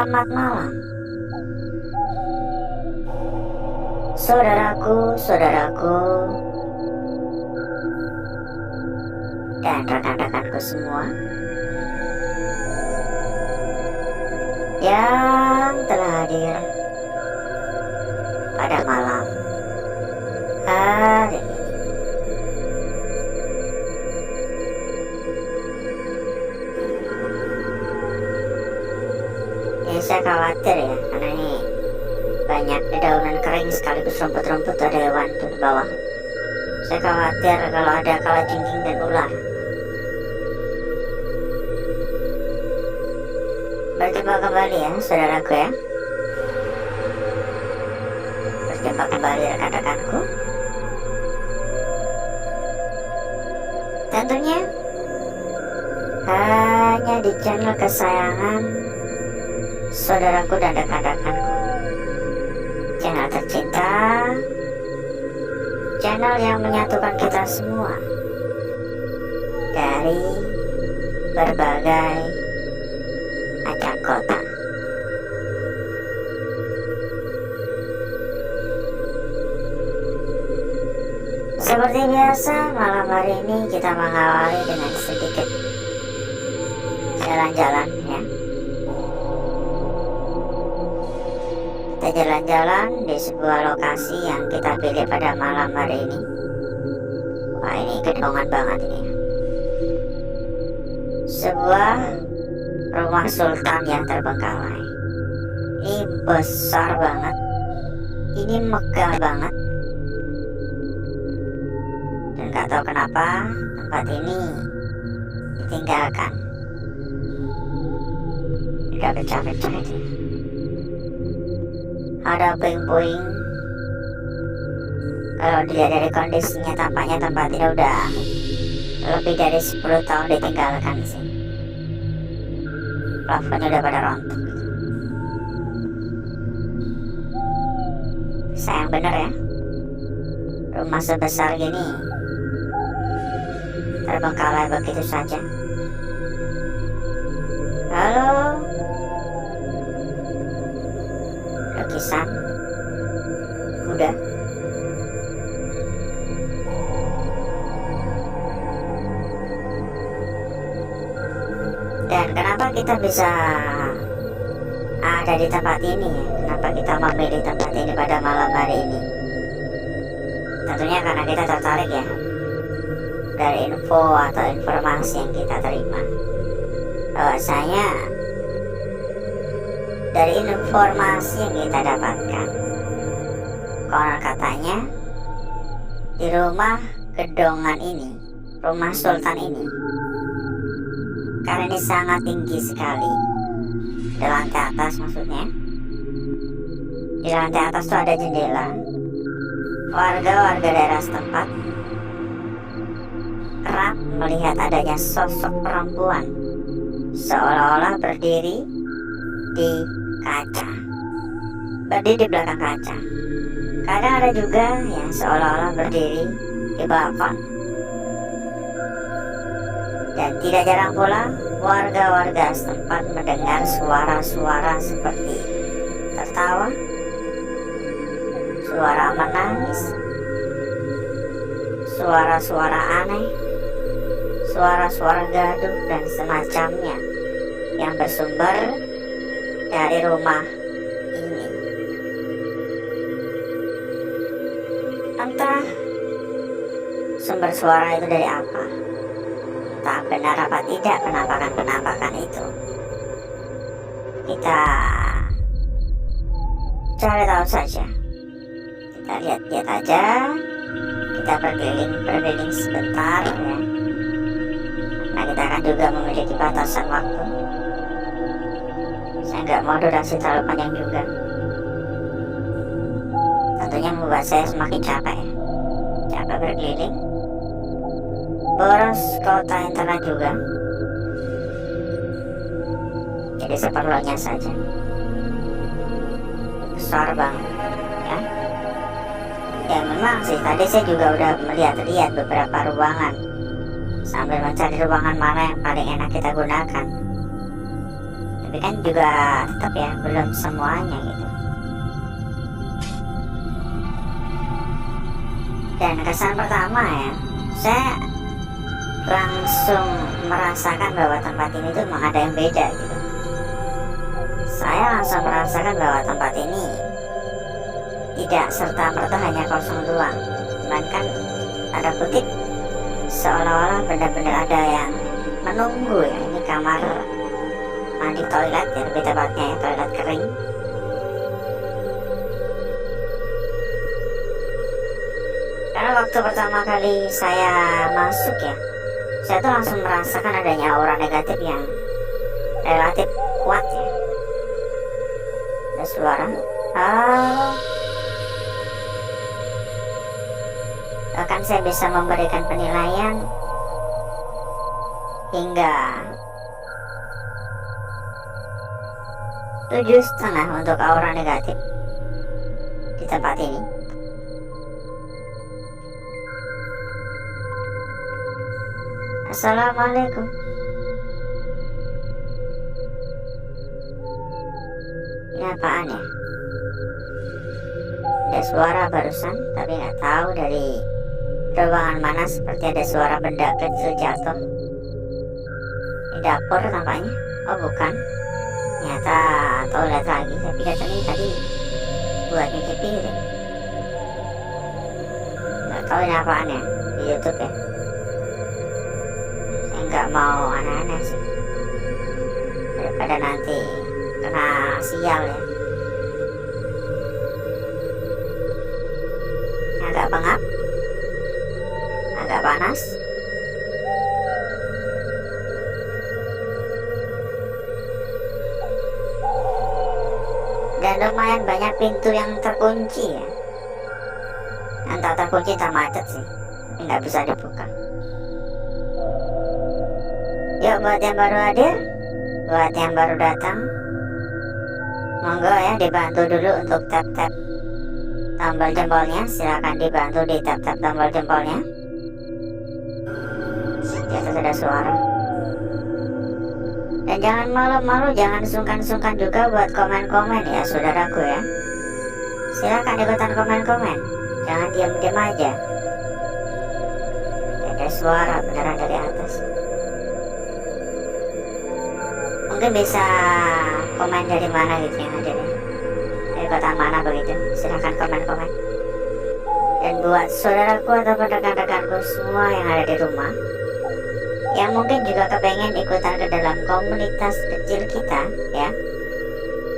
Selamat malam, saudaraku, dan rekan-rekanku semua yang telah hadir pada malam hari ini. Saya khawatir ya, karena ini banyak dedaunan kering sekaligus rumput-rumput ada hewan tuh di bawah. Saya khawatir kalau ada kalajengking dan ular. Berjumpa kembali ya saudaraku ya. Berjumpa kembali rekan-rekanku. Tentunya hanya di channel kesayangan saudaraku dan rekan-rekanku, channel tercinta, channel yang menyatukan kita semua dari berbagai macam kota. Seperti biasa, malam hari ini kita mengawali dengan sedikit jalan-jalan ya. Kita jalan-jalan di sebuah lokasi yang kita pilih pada malam hari ini. Wah, ini gedongan banget ini. Sebuah rumah sultan yang terbengkalai. Ini besar banget. Ini megah banget. Dan gak tahu kenapa tempat ini ditinggalkan. Udah pecah-pecah itu. Ada puing-puing. Kalau dilihat dari kondisinya, tampaknya tempat ini udah lebih dari 10 tahun ditinggalkan sih. Plafonnya udah pada rontok. Sayang bener ya, rumah sebesar gini terbengkalai begitu saja. Halo, lukisan kuda. Dan kenapa kita bisa ada di tempat ini ya? Kenapa kita memilih tempat ini pada malam hari ini? Tentunya karena kita tertarik ya dari info atau informasi yang kita terima, bahwasanya dari informasi yang kita dapatkan, konon katanya di rumah gedongan ini, rumah sultan ini, karena ini sangat tinggi sekali, di lantai atas maksudnya, di lantai atas tuh ada jendela. Warga-warga daerah setempat kerap melihat adanya sosok perempuan seolah-olah berdiri di kaca, berdiri di belakang kaca. Kadang ada juga yang seolah-olah berdiri di balkon. Dan tidak jarang pula warga-warga setempat mendengar suara-suara seperti tertawa, suara menangis, suara-suara aneh, suara-suara gaduh dan semacamnya yang bersumber dari rumah ini. Entah sumber suara itu dari apa, entah benar apa tidak penampakan-penampakan itu. Kita cari tahu saja. Kita lihat-lihat aja. Kita berkeliling sebentar ya. Nah, kita akan juga memiliki batasan waktu. Saya nggak mau durasi terlalu panjang juga. Tentunya membuat saya semakin capek. Capek berkeliling. Boros kota internet juga. Jadi seperlunya saja. Besar banget ya. Ya memang sih, tadi saya juga udah melihat-lihat beberapa ruangan sambil mencari ruangan mana yang paling enak kita gunakan. Dan Tapi kan juga tetap ya belum semuanya gitu. Dan kesan pertama ya, saya langsung merasakan bahwa tempat ini tuh memang ada yang beda gitu. Saya langsung merasakan bahwa tempat ini tidak serta-merta hanya kosong doang, melainkan tanda kutip seolah-olah benar-benar ada yang menunggu ya. Ini kamar mandi toilet ya, lebih tepatnya ya, toilet kering. Karena waktu pertama kali saya masuk ya, saya tuh langsung merasakan adanya aura negatif yang relatif kuat ya. Ada suara bahkan saya bisa memberikan penilaian hingga 7,5 untuk aura negatif di tempat ini. Assalamualaikum. Ini apaan ya? Ada suara barusan, tapi nggak tahu dari ruangan mana. Seperti ada suara benda kecil jatuh. Ini dapur tampaknya. Oh bukan, ternyata toilet lagi. Saya pikir tadi buat nyuci piring. Nggak tahu ini apaan ya di YouTube ya. Saya nggak mau aneh-aneh sih, daripada nanti kena sial ya. Agak pengap, agak panas. Dan lumayan banyak pintu yang terkunci ya. Entah terkunci entah macet sih, tapi nggak bisa dibuka. Yuk buat yang baru hadir, buat yang baru datang, monggo ya dibantu dulu untuk tap-tap tombol jempolnya. Silakan dibantu di tap-tap tombol jempolnya. Di atas ada suara. Dan jangan malu-malu, jangan sungkan-sungkan juga buat komen-komen ya saudaraku ya. Silakan ikutan komen-komen, jangan diam-diam aja. Ada suara beneran dari atas. Mungkin bisa komen dari mana gitu yang ada nih, dari kota mana begitu. Silahkan komen-komen. Dan buat saudaraku ataupun rekan-rekanku semua yang ada di rumah, yang mungkin juga kepengen ikutan ke dalam komunitas kecil kita ya.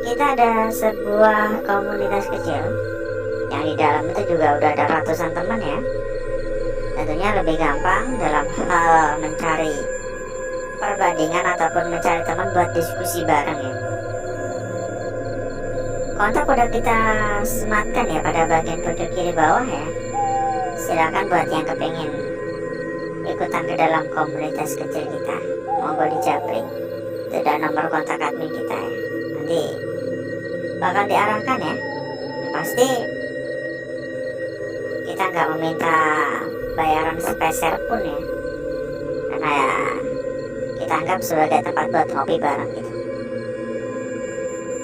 Kita ada sebuah komunitas kecil yang di dalam itu juga udah ada ratusan teman ya. Tentunya lebih gampang dalam hal mencari perbandingan ataupun mencari teman buat diskusi bareng ya. Kontak udah kita sematkan ya pada bagian pojok kiri bawah ya. Silakan buat yang kepengen ikutan ke dalam komunitas kecil kita, monggo dijapri. Itu ada nomor kontak admin kita ya. Nanti bakal diarahkan ya. Pasti kita nggak meminta bayaran sepeser pun ya, karena ya kita anggap sebagai tempat buat ngopi bareng gitu.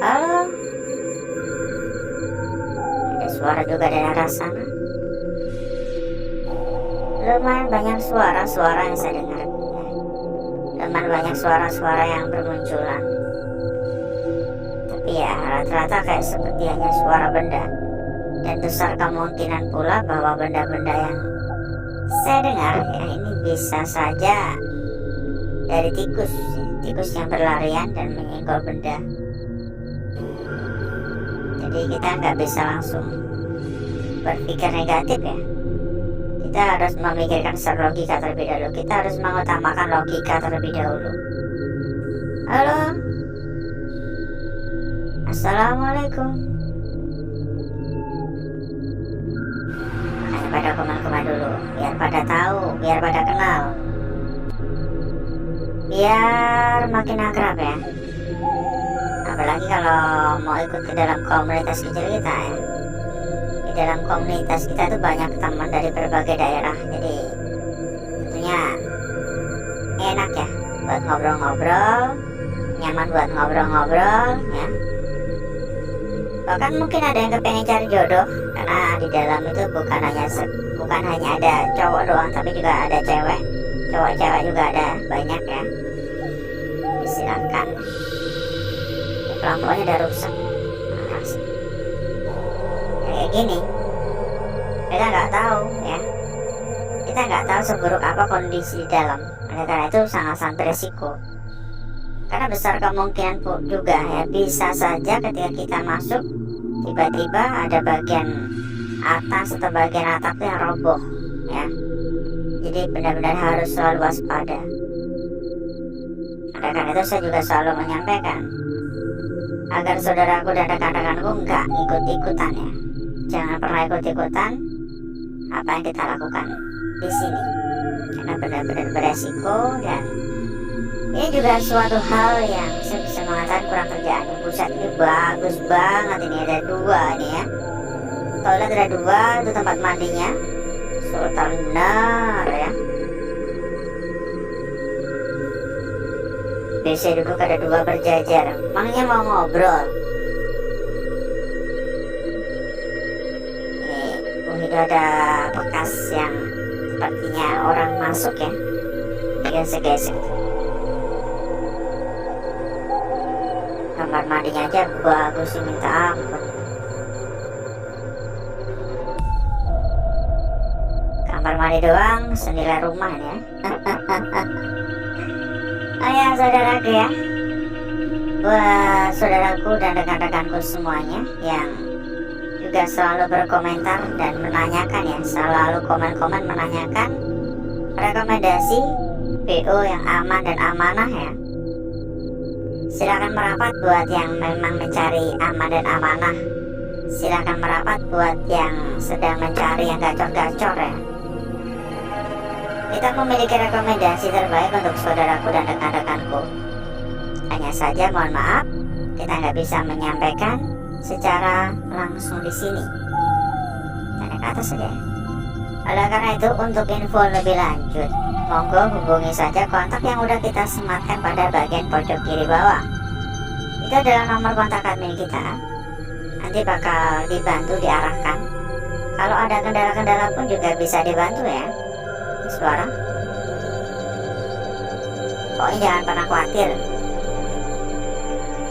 Halo, ada suara juga dari arah sana. Lumayan banyak suara-suara yang saya dengar. Lumayan banyak suara-suara yang bermunculan. Tapi ya rata-rata kayak seperti hanya suara benda. Dan besar kemungkinan pula bahwa benda-benda yang saya dengar ya ini bisa saja dari tikus. Tikus yang berlarian dan menyenggol benda. Jadi kita nggak bisa langsung berpikir negatif ya. Kita harus memikirkan secara logika terlebih dahulu. Kita harus mengutamakan logika terlebih dahulu. Halo, assalamualaikum. Makanya pada komen-komen dulu, biar pada tahu, biar pada kenal, biar makin akrab ya. Apalagi kalau mau ikut ke dalam komunitas kecil kita ya. Di dalam komunitas kita tuh banyak teman dari berbagai daerah, jadi tentunya enak ya buat ngobrol-ngobrol, nyaman buat ngobrol-ngobrol ya. Bahkan mungkin ada yang kepengen cari jodoh, karena di dalam itu bukan hanya ada cowok doang, tapi juga ada cewek, cowok-cewek juga ada banyak ya. Silakan. Kelompoknya udah rusak. Kayak gini, kita nggak tahu ya. Kita nggak tahu seburuk apa kondisi di dalam. Oleh karena itu sangat-sangat beresiko. Karena besar kemungkinan juga ya, bisa saja ketika kita masuk tiba-tiba ada bagian atas atau bagian atapnya yang roboh ya. Jadi benar-benar harus selalu waspada. Oleh karena itu saya juga selalu menyampaikan agar saudaraku dan rekan-rekanku nggak ikut-ikutan ya. Jangan pernah ikut-ikutan apa yang kita lakukan di sini, karena benar-benar beresiko. Dan ini juga suatu hal yang saya bisa mengatakan kurang kerjaan. Buset, ini bagus banget, ini ada 2 ini ya. Toilet ada 2, itu tempat mandinya. Sultan benar ya. WC duduk ada 2 berjajar. Makanya mau ngobrol. Ini ada bekas yang sepertinya orang masuk ya. Gesek-gesek. Kamar mandinya aja bagus, minta ampun. Kamar mandi doang senilai rumah ya. Ayah saudaraku ya, buat saudaraku dan rekan-rekanku semuanya yang juga selalu berkomentar dan menanyakan ya, selalu komen-komen menanyakan rekomendasi PO yang aman dan amanah ya. Silakan merapat buat yang memang mencari aman dan amanah. Silakan merapat buat yang sedang mencari yang gacor-gacor ya. Kita memiliki rekomendasi terbaik untuk saudaraku dan rekan-rekanku. Hanya saja mohon maaf, kita nggak bisa menyampaikan secara langsung di sini. Tanya ke atas saja. Oleh karena itu, untuk info lebih lanjut, monggo hubungi saja kontak yang udah kita sematkan pada bagian pojok kiri bawah. Itu adalah nomor kontak admin kita. Nanti bakal dibantu diarahkan. Kalau ada kendala-kendala pun juga bisa dibantu ya. Suara. Pokoknya jangan pernah khawatir.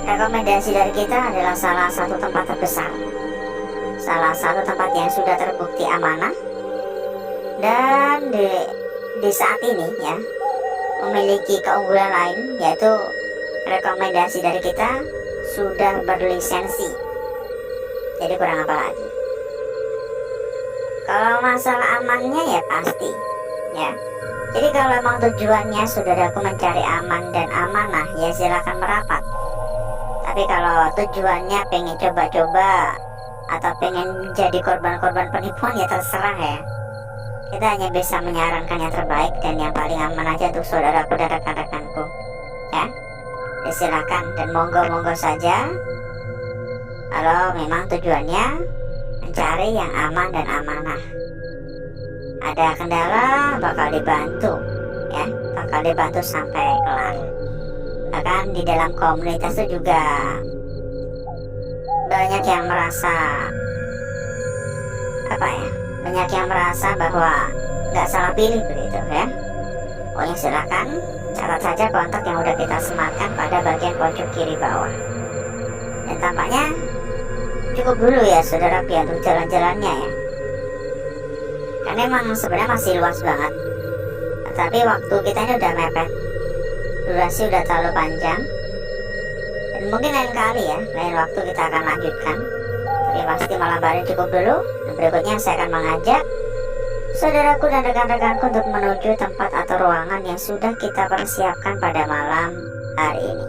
Rekomendasi dari kita adalah salah satu tempat terbesar, salah satu tempat yang sudah terbukti amanah, dan di saat ini ya memiliki keunggulan lain, yaitu rekomendasi dari kita sudah berlisensi. Jadi kurang apa lagi? Kalau masalah amannya ya pasti ya. Jadi kalau memang tujuannya saudaraku mencari aman dan amanah, ya silakan merapat. Tapi kalau tujuannya pengen coba-coba atau pengen menjadi korban-korban penipuan, ya terserah ya. Kita hanya bisa menyarankan yang terbaik dan yang paling aman aja untuk saudaraku dan rekan-rekanku ya. Ya silakan dan monggo-monggo saja. Kalau memang tujuannya mencari yang aman dan amanah. Ada kendala bakal dibantu ya, bakal dibantu sampai kelar. Bahkan di dalam komunitas itu juga banyak yang merasa banyak yang merasa bahwa nggak salah pilih begitu ya. Pokoknya silakan catat saja kontak yang udah kita sematkan pada bagian pojok kiri bawah. Dan tampaknya cukup dulu ya saudara ya untuk jalan-jalannya ya. Karena emang sebenarnya masih luas banget, tapi waktu kita ini udah mepet, durasi udah terlalu panjang. Dan mungkin lain kali ya, lain waktu kita akan lanjutkan. Tapi pasti malam hari cukup dulu. Dan berikutnya saya akan mengajak saudaraku dan rekan-rekanku untuk menuju tempat atau ruangan yang sudah kita persiapkan pada malam hari ini.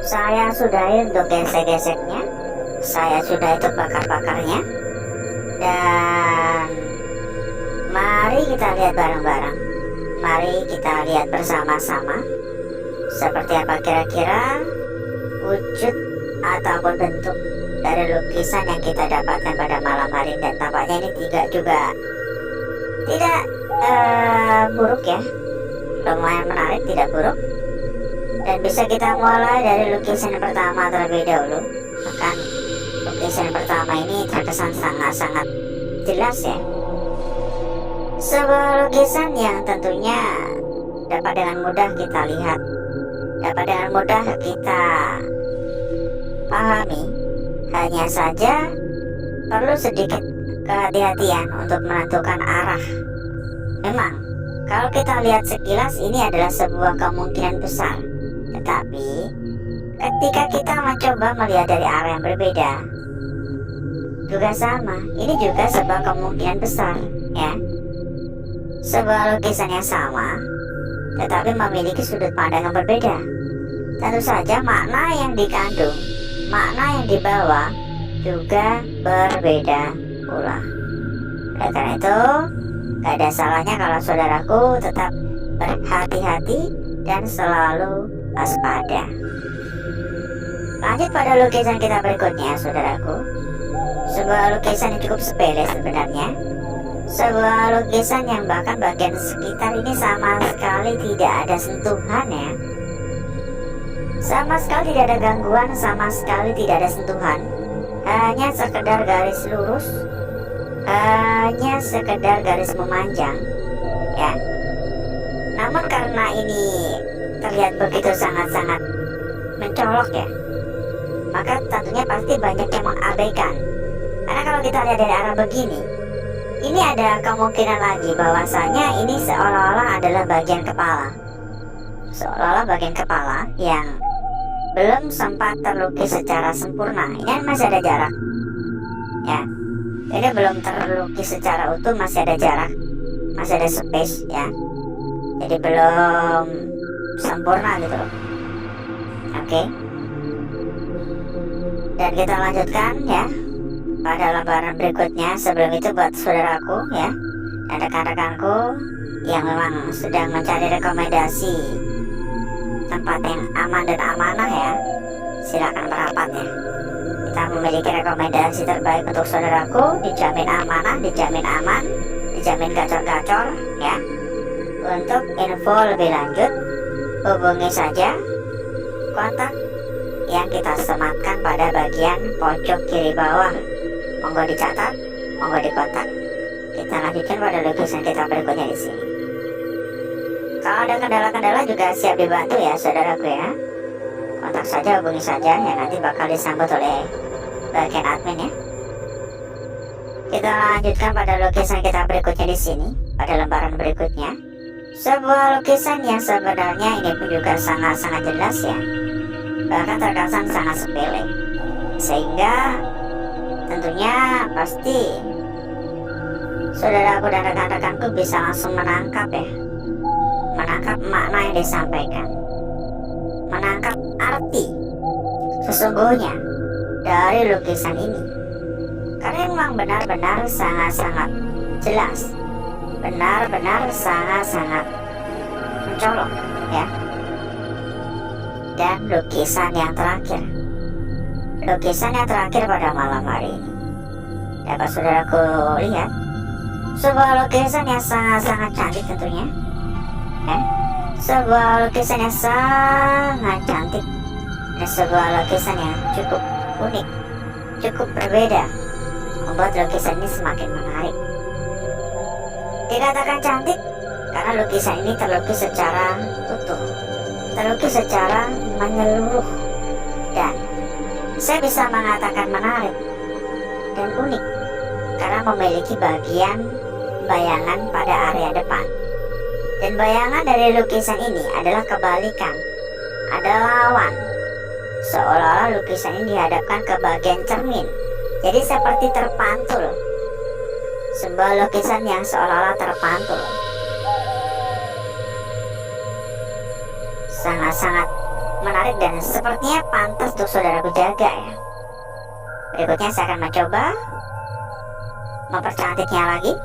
Saya sudahi untuk gesek-geseknya, saya sudah itu bakar-bakarnya, dan mari kita lihat bareng-bareng. Mari kita lihat bersama-sama seperti apa kira-kira wujud ataupun bentuk dari lukisan yang kita dapatkan pada malam hari. Dan tampaknya ini tidak buruk ya, lumayan menarik, tidak buruk. Dan bisa kita mulai dari lukisan yang pertama terlebih dahulu. Bahkan lukisan yang pertama ini terkesan sangat-sangat jelas ya. Sebuah lukisan yang tentunya dapat dengan mudah kita lihat, dapat dengan mudah kita pahami. Hanya saja perlu sedikit kehati-hatian untuk menentukan arah. Memang kalau kita lihat sekilas ini adalah sebuah kemungkinan besar, tetapi ketika kita mencoba melihat dari arah yang berbeda juga sama, ini juga sebuah kemungkinan besar ya. Sebuah lukisan yang sama tetapi memiliki sudut pandang yang berbeda. Tentu saja makna yang dikandung, makna yang dibawa juga berbeda pula. Oleh karena itu, gak ada salahnya kalau saudaraku tetap berhati-hati dan selalu waspada. Lanjut pada lukisan kita berikutnya, saudaraku. Sebuah lukisan yang cukup sepele sebenarnya. Sebuah lukisan yang bahkan bagian sekitar ini sama sekali tidak ada sentuhan ya. Sama sekali tidak ada gangguan, sama sekali tidak ada sentuhan. Hanya sekedar garis lurus, hanya sekedar garis memanjang ya. Namun karena ini terlihat begitu sangat-sangat mencolok ya, maka tentunya pasti banyak yang mengabaikan. Karena kalau kita lihat dari arah begini, ini ada kemungkinan lagi bahwasanya ini seolah-olah adalah bagian kepala, seolah-olah bagian kepala yang belum sempat terlukis secara sempurna. Ini masih ada jarak ya, ini belum terlukis secara utuh, masih ada jarak, masih ada space ya, jadi belum sempurna gitu loh. Oke. Dan kita lanjutkan ya pada lembaran berikutnya. Sebelum itu buat saudaraku ya dan rekan-rekanku yang memang sedang mencari rekomendasi tempat yang aman dan amanah ya, silakan merapat ya. Kita memiliki rekomendasi terbaik untuk saudaraku, dijamin amanah, dijamin aman, dijamin gacor-gacor ya. Untuk info lebih lanjut, hubungi saja kontak yang kita sematkan pada bagian pojok kiri bawah. Monggo dicatat, monggo dikontak. Kita lanjutkan pada lukisan kita berikutnya di sini. Kalau ada kendala-kendala juga siap dibantu ya saudaraku ya. Kontak saja, hubungi saja ya, nanti bakal disambut oleh bagian admin ya. Kita lanjutkan pada lukisan kita berikutnya di sini, pada lembaran berikutnya. Sebuah lukisan yang sebenarnya ini pun juga sangat-sangat jelas ya, bahkan terkesan sangat sepele, sehingga tentunya pasti saudaraku dan rekan-rekanku bisa langsung menangkap ya, menangkap makna yang disampaikan, menangkap arti sesungguhnya dari lukisan ini, karena memang benar-benar sangat-sangat jelas, benar-benar sangat-sangat mencolok ya. Dan lukisan yang terakhir pada malam hari ini dapat saudaraku lihat, sebuah lukisan yang sangat-sangat cantik tentunya ya. Sebuah lukisan yang sangat cantik dan sebuah lukisan yang cukup unik, cukup berbeda, membuat lukisan ini semakin menarik. Dikatakan cantik karena lukisan ini terlukis secara utuh, terlukis secara menyeluruh, dan saya bisa mengatakan menarik dan unik karena memiliki bagian bayangan pada area depan. Dan bayangan dari lukisan ini adalah kebalikan, adalah lawan, seolah-olah lukisan ini dihadapkan ke bagian cermin, jadi seperti terpantul. Sebuah lukisan yang seolah-olah terpantul, sangat-sangat menarik dan sepertinya pantas untuk saudaraku jaga ya. Berikutnya saya akan mencoba mempercantiknya lagi.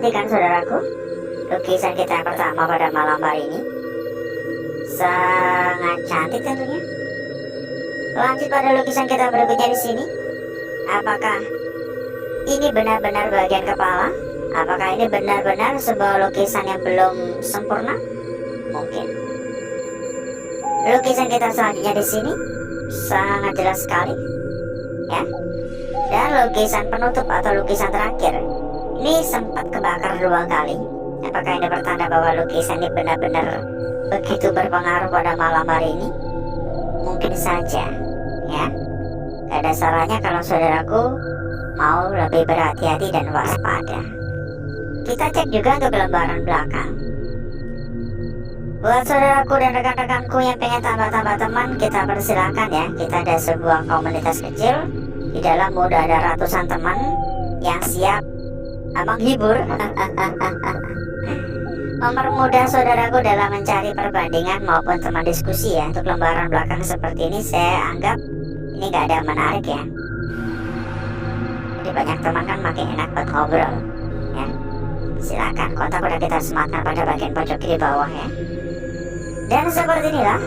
Perhatikan saudaraku, lukisan kita yang pertama pada malam hari ini sangat cantik tentunya. Lanjut pada lukisan kita berikutnya di sini. Apakah ini benar-benar bagian kepala? Apakah ini benar-benar sebuah lukisan yang belum sempurna? Mungkin. Lukisan kita selanjutnya di sini sangat jelas sekali, ya. Dan lukisan penutup atau lukisan terakhir ini sempat kebakar 2 kali. Apakah ini bertanda bahwa lukisan ini benar-benar begitu berpengaruh pada malam hari ini? Mungkin saja, ya. Gak ada salahnya kalau saudaraku mau lebih berhati-hati dan waspada. Kita cek juga untuk lembaran belakang. Buat saudaraku dan rekan-rekanku yang pengen tambah-tambah teman, kita persilakan ya. Kita ada sebuah komunitas kecil. Di dalam udah ada ratusan teman yang siap menghibur, mempermudah saudaraku dalam mencari perbandingan maupun teman diskusi ya. Untuk lembaran belakang seperti ini saya anggap ini gak ada menarik ya. Jadi banyak teman kan makin enak buat ngobrol ya. Silakan kontak udah kita sematkan pada bagian pojok kiri bawah ya. Dan seperti inilah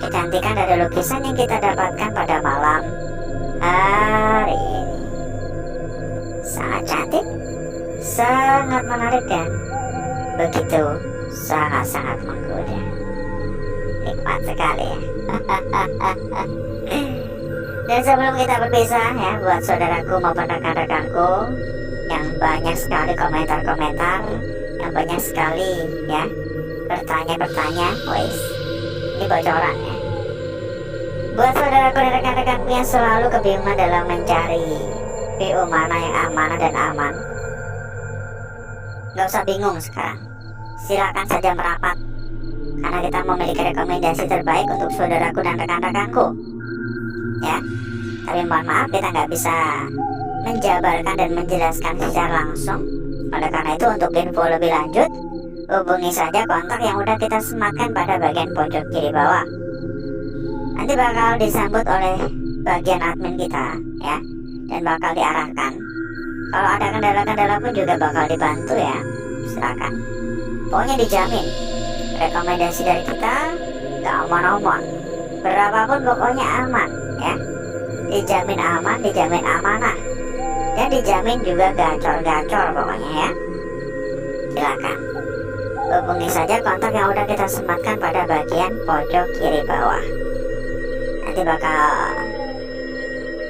kecantikan dari lukisan yang kita dapatkan pada malam hari ini. Sangat cantik, sangat menarik dan begitu sangat-sangat menggoda. Nikmat sekali ya. Dan sebelum kita berpisah ya, buat saudaraku maupun rekan-rekanku yang banyak sekali komentar-komentar, yang banyak sekali ya bertanya-bertanya, wes ini bocoran ya. Buat saudaraku dan rekan-rekanku yang selalu kebingungan dalam mencari PO mana yang amanah dan aman, gak usah bingung sekarang. Silakan saja merapat, karena kita memiliki rekomendasi terbaik untuk saudaraku dan rekan-rekanku ya. Tapi mohon maaf, kita nggak bisa menjabarkan dan menjelaskan secara langsung. Oleh karena itu, untuk info lebih lanjut, hubungi saja kontak yang udah kita sematkan pada bagian pojok kiri bawah. Nanti bakal disambut oleh bagian admin kita ya, dan bakal diarahkan. Kalau ada kendala-kendala pun juga bakal dibantu ya. Silakan. Pokoknya dijamin rekomendasi dari kita gak omon-omon. Berapapun pokoknya aman ya. Dijamin aman, dijamin amanah, dan dijamin juga gacor-gacor pokoknya ya. Silakan hubungi saja kontak yang udah kita sematkan pada bagian pojok kiri bawah. Nanti bakal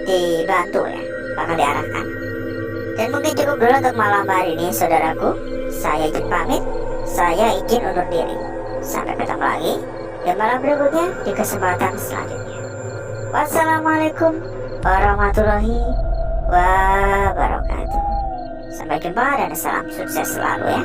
dibantu ya, bakal diarahkan. Dan mungkin cukup dulu untuk malam hari ini saudaraku. Saya izin pamit, saya izin undur diri. Sampai ketemu lagi di malam berikutnya di kesempatan selanjutnya. Wassalamualaikum warahmatullahi wabarakatuh. Sampai jumpa dan salam sukses selalu ya.